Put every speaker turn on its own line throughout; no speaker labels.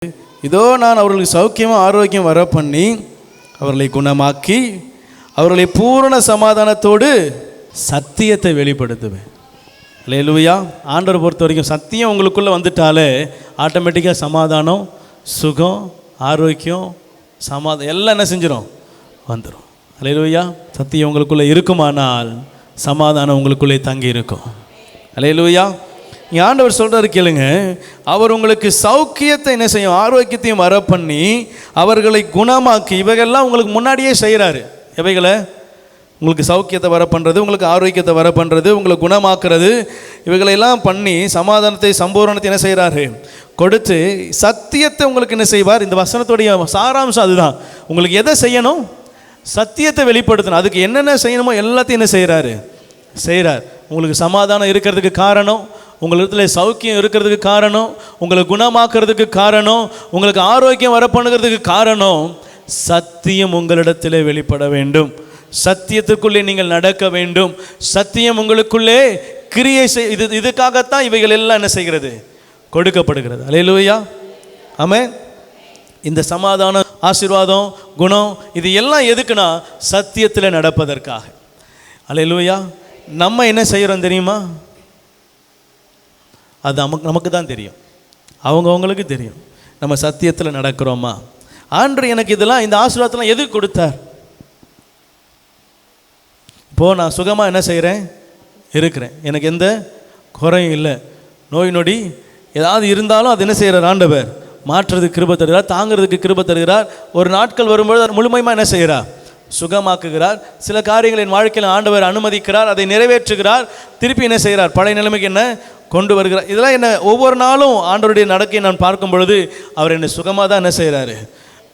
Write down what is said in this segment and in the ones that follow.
இதோ நான் அவர்களுக்கு சௌக்கியமும் ஆரோக்கியம் வர பண்ணி அவர்களை குணமாக்கி அவர்களை பூரண சமாதானத்தோடு சத்தியத்தை வெளிப்படுத்துவேன். அல்லேலூயா. ஆண்டவரை பொறுத்த வரைக்கும் சத்தியம் உங்களுக்குள்ளே வந்துட்டாலே ஆட்டோமேட்டிக்காக சமாதானம், சுகம், ஆரோக்கியம், சமாதானம் எல்லாம் என்ன செஞ்சிடும், வந்துடும். அல்லேலூயா. சத்தியம் உங்களுக்குள்ளே இருக்குமானால் சமாதானம் உங்களுக்குள்ளே தங்கி இருக்கும். அல்லேலூயா. இங்கே ஆண்டவர் சொல்கிறாரு கேளுங்க, அவர் உங்களுக்கு சௌக்கியத்தை என்ன செய்யும், ஆரோக்கியத்தையும் வர பண்ணி அவர்களை குணமாக்கி, இவைகள்லாம் உங்களுக்கு முன்னாடியே செய்கிறாரு. இவைகளை உங்களுக்கு சௌக்கியத்தை வர பண்ணுறது, உங்களுக்கு ஆரோக்கியத்தை வர பண்ணுறது, உங்களை குணமாக்குறது, இவைகளெல்லாம் பண்ணி சமாதானத்தை சம்பூரணத்தை என்ன செய்கிறாரு, கொடுத்து சத்தியத்தை உங்களுக்கு என்ன செய்வார். இந்த வசனத்துடைய சாராம்சம் அதுதான். உங்களுக்கு எதை செய்யணும், சத்தியத்தை வெளிப்படுத்தணும். அதுக்கு என்னென்ன செய்யணுமோ எல்லாத்தையும் என்ன செய்கிறாரு, செய்கிறார். உங்களுக்கு சமாதானம் இருக்கிறதுக்கு காரணம், உங்களிடத்தில் சௌக்கியம் இருக்கிறதுக்கு காரணம், உங்களை குணமாக்குறதுக்கு காரணம், உங்களுக்கு ஆரோக்கியம் வர பண்ணுகிறதுக்கு காரணம், சத்தியம் உங்களிடத்தில் வெளிப்பட வேண்டும். சத்தியத்துக்குள்ளே நீங்கள் நடக்க வேண்டும். சத்தியம் உங்களுக்குள்ளே கிரியை இதுக்காகத்தான் இவைகள் எல்லாம் என்ன செய்கிறது, கொடுக்கப்படுகிறது. அல்லேலூயா. ஆமென். இந்த சமாதானம், ஆசீர்வாதம், குணம் இது எல்லாம் எதுக்குன்னா சத்தியத்தில் நடப்பதற்காக. அல்லேலூயா. நம்ம என்ன செய்கிறோம் தெரியுமா, அது நமக்கு தான் தெரியும், அவங்களுக்கு தெரியும். நம்ம சத்தியத்தில் நடக்கிறோமா. ஆண்டவர் எனக்கு இதெல்லாம், இந்த ஆசீர்வாதத்தெல்லாம் எதுக்கு கொடுத்தார்? இப்போது நான் சுகமாக என்ன செய்கிறேன், இருக்கிறேன், எனக்கு எந்த குறையும் இல்லை. நோய் நொடி ஏதாவது இருந்தாலும் அது என்ன செய்கிறார், ஆண்டவர் மாற்றுறதுக்கு கிருபை தருகிறார், தாங்கிறதுக்கு கிருபை தருகிறார். ஒரு நாட்கள் வரும்பொழுது முழுமையாக என்ன செய்கிறார், சுகமாக்குகிறார். சில காரியங்கள் என் வாழ்க்கையில் ஆண்டவர் அனுமதிக்கிறார், அதை நிறைவேற்றுகிறார், திருப்பி என்ன செய்கிறார், பழைய நிலைமைக்கு என்ன கொண்டு வருகிறார். இதெல்லாம் என்ன ஒவ்வொரு நாளும் ஆண்டவருடைய நடக்கையை நான் பார்க்கும் பொழுது அவர் என்னை சுகமாக தான் என்ன செய்கிறாரு,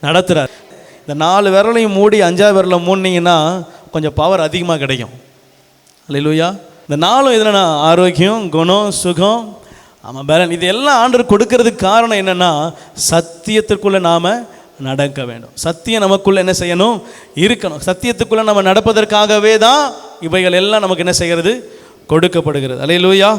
நடத்துகிறார். இந்த 4 விரலையும் மூடி 5ஆவது விரலை மூடினீங்கன்னா கொஞ்சம் பவர் அதிகமாக கிடைக்கும். அல்லேலூயா. இந்த 4 எதுனா ஆரோக்கியம், குணம், சுகம், ஆமாம், பேலன், இது எல்லாம் ஆண்டவர் கொடுக்கறதுக்கு காரணம் என்னென்னா சத்தியத்திற்குள்ளே நாம் நடக்க வேண்டும். சத்தியம் நமக்குள்ளே என்ன செய்யணும், இருக்கணும். சத்தியத்துக்குள்ளே நம்ம நடப்பதற்காகவே தான் இவைகள் எல்லாம் நமக்கு என்ன செய்கிறது, கொடுக்கப்படுகிறது. அல்லேலூயா.